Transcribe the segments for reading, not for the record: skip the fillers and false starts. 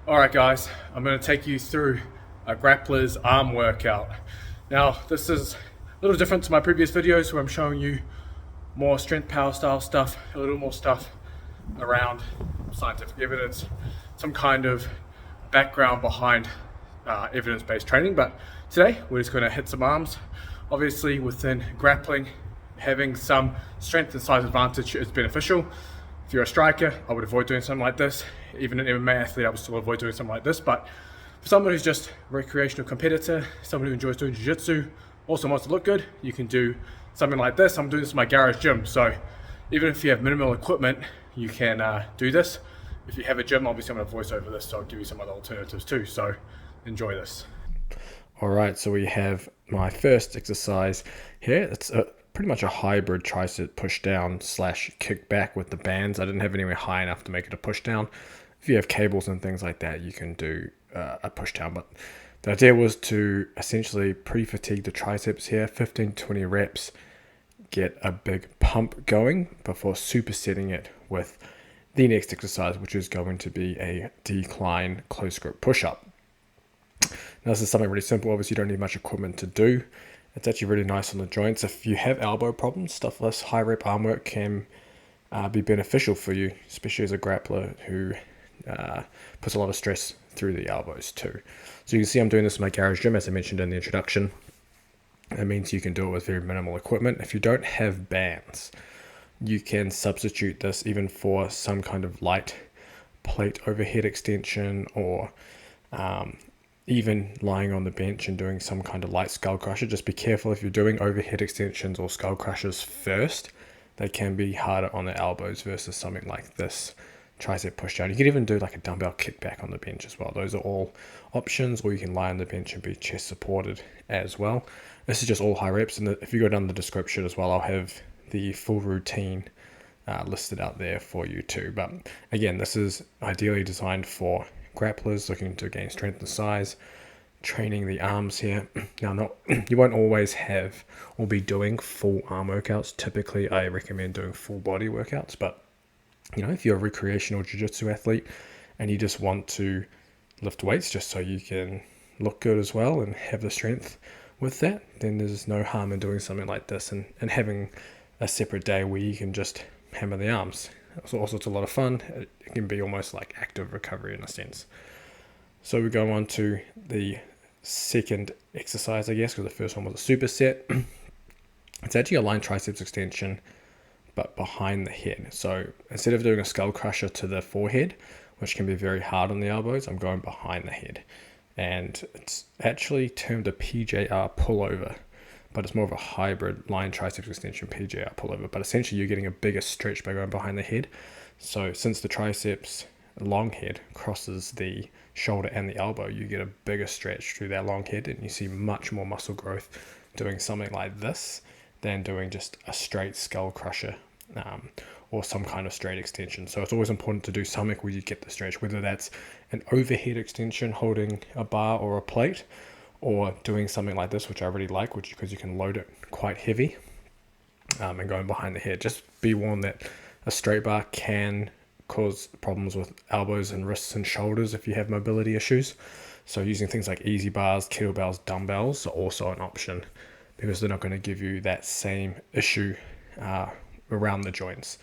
Alright guys, I'm going to take you through a Grapplers arm workout. Now this is a little different to my previous videos where I'm showing you more strength power style stuff, a little more stuff around scientific evidence, some kind of background behind evidence-based training. But today we're just going to hit some arms. Obviously within grappling, having some strength and size advantage is beneficial. If you're a striker, I would avoid doing something like this. Even an MMA athlete, I would still avoid doing something like this. But for someone who's just a recreational competitor, someone who enjoys doing jiu-jitsu, also wants to look good, you can do something like this. I'm doing this in my garage gym, so even if you have minimal equipment, you can do this. If you have a gym, obviously I'm going to voice over this, so I'll give you some other alternatives too. So enjoy this. All right, so we have my first exercise here. It's pretty much a hybrid tricep push down slash kick back with the bands. I didn't have anywhere high enough to make it a push down. If you have cables and things like that, you can do a push down. But the idea was to essentially pre-fatigue the triceps here, 15 to 20 reps, get a big pump going before supersetting it with the next exercise, which is going to be a decline close grip push-up. Now, this is something really simple. Obviously, you don't need much equipment to do. It's actually really nice on the joints. If you have elbow problems, stuff like this high rep arm work can be beneficial for you, especially as a grappler who puts a lot of stress through the elbows too. So you can see I'm doing this in my garage gym, as I mentioned in the introduction. That means you can do it with very minimal equipment. If you don't have bands, you can substitute this even for some kind of light plate overhead extension, or even lying on the bench and doing some kind of light skull crusher. Just be careful if you're doing overhead extensions or skull crushers first. They can be harder on the elbows versus something like this tricep push down. You can even do like a dumbbell kickback on the bench as well. Those are all options, or you can lie on the bench and be chest supported as well. This is just all high reps, and if you go down the description as well, I'll have the full routine listed out there for you too. But again, this is ideally designed for grapplers looking to gain strength and size, training the arms here. Now, you won't always have or be doing full arm workouts. Typically, I recommend doing full body workouts, but if you're a recreational jiu-jitsu athlete and you just want to lift weights just so you can look good as well and have the strength with that, then there's no harm in doing something like this and having a separate day where you can just hammer the arms. Also, it's a lot of fun. It can be almost like active recovery in a sense. So we go on to the second exercise, I guess, because the first one was a superset. It's actually a line triceps extension, but behind the head. So instead of doing a skull crusher to the forehead, which can be very hard on the elbows, I'm going behind the head. And it's actually termed a PJR pullover, but it's more of a hybrid line triceps extension PJR pullover. But essentially you're getting a bigger stretch by going behind the head. So since the triceps long head crosses the shoulder and the elbow, you get a bigger stretch through that long head, and you see much more muscle growth doing something like this than doing just a straight skull crusher or some kind of straight extension. So it's always important to do something where you get the stretch, whether that's an overhead extension holding a bar or a plate, or doing something like this, which I really like, because you can load it quite heavy and going behind the head. Just be warned that a straight bar can cause problems with elbows and wrists and shoulders if you have mobility issues. So using things like easy bars, kettlebells, dumbbells are also an option, because they're not going to give you that same issue around the joints.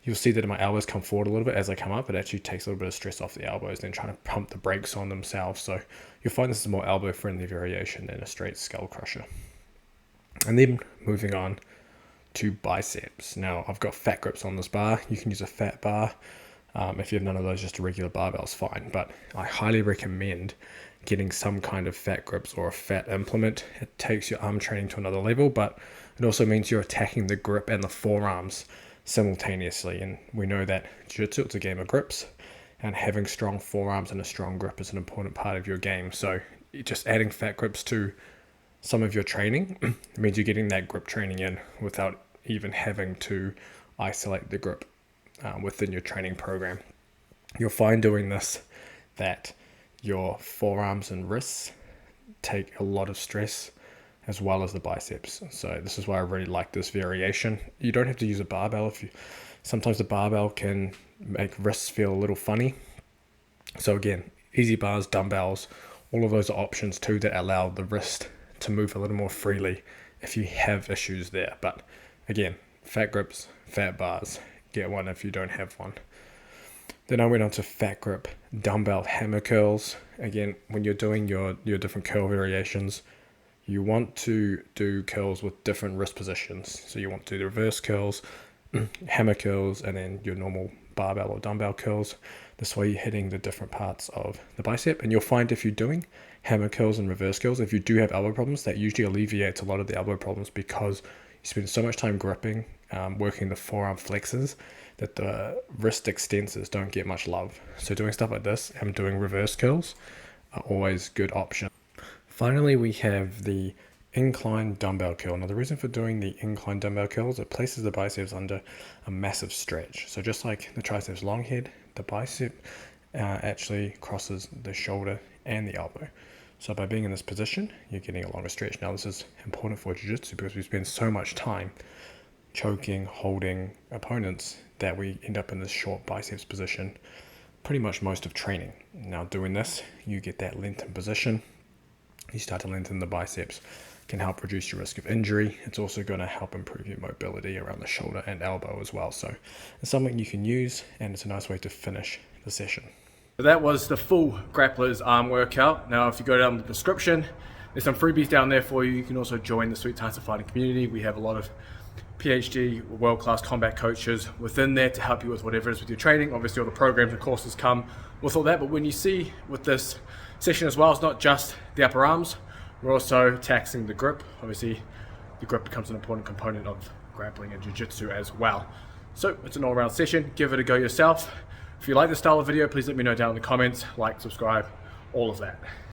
You'll see that my elbows come forward a little bit as I come up. It actually takes a little bit of stress off the elbows than trying to pump the brakes on themselves. So you'll find this is a more elbow friendly variation than a straight skull crusher. And then moving on to biceps. Now I've got fat grips on this bar. You can use a fat bar. If you have none of those, just a regular barbell is fine. But I highly recommend getting some kind of fat grips or a fat implement. It takes your arm training to another level, but it also means you're attacking the grip and the forearms simultaneously. And we know that jiu-jitsu, it's a game of grips, and having strong forearms and a strong grip is an important part of your game. So just adding fat grips to some of your training means you're getting that grip training in without even having to isolate the grip within your training program. You'll find doing this that your forearms and wrists take a lot of stress, as well as the biceps. So this is why I really like this variation. You don't have to use a barbell. Sometimes the barbell can make wrists feel a little funny. So again, easy bars, dumbbells, all of those are options too that allow the wrist to move a little more freely if you have issues there. But again, fat grips, fat bars, get one if you don't have one. Then I went on to fat grip dumbbell hammer curls. Again, when you're doing your different curl variations, you want to do curls with different wrist positions. So you want to do the reverse curls, hammer curls, and then your normal barbell or dumbbell curls. This way you're hitting the different parts of the bicep. And you'll find if you're doing hammer curls and reverse curls, if you do have elbow problems, that usually alleviates a lot of the elbow problems because you spend so much time gripping, working the forearm flexors, that the wrist extensors don't get much love. So doing stuff like this and doing reverse curls are always good options. Finally, we have the incline dumbbell curl. Now the reason for doing the incline dumbbell curls, it places the biceps under a massive stretch. So just like the triceps long head, the bicep actually crosses the shoulder and the elbow. So by being in this position, you're getting a longer stretch. Now this is important for jiu-jitsu because we spend so much time choking, holding opponents that we end up in this short biceps position pretty much most of training. Now doing this, you get that lengthened position. You start to lengthen the biceps, can help reduce your risk of injury. It's also going to help improve your mobility around the shoulder and elbow as well. So it's something you can use, and it's a nice way to finish the session. That was the full Grapplers arm workout. Now if you go down the description, there's some freebies down there for you. You can also join the Sweet Times of Fighting community. We have a lot of PhD, world-class combat coaches within there to help you with whatever it is with your training. Obviously all the programs and courses come with all that, but when you see with this session as well, it's not just the upper arms, we're also taxing the grip. Obviously the grip becomes an important component of grappling and jiu-jitsu as well. So it's an all-around session. Give it a go yourself. If you like this style of video, please let me know down in the comments, like, subscribe, all of that.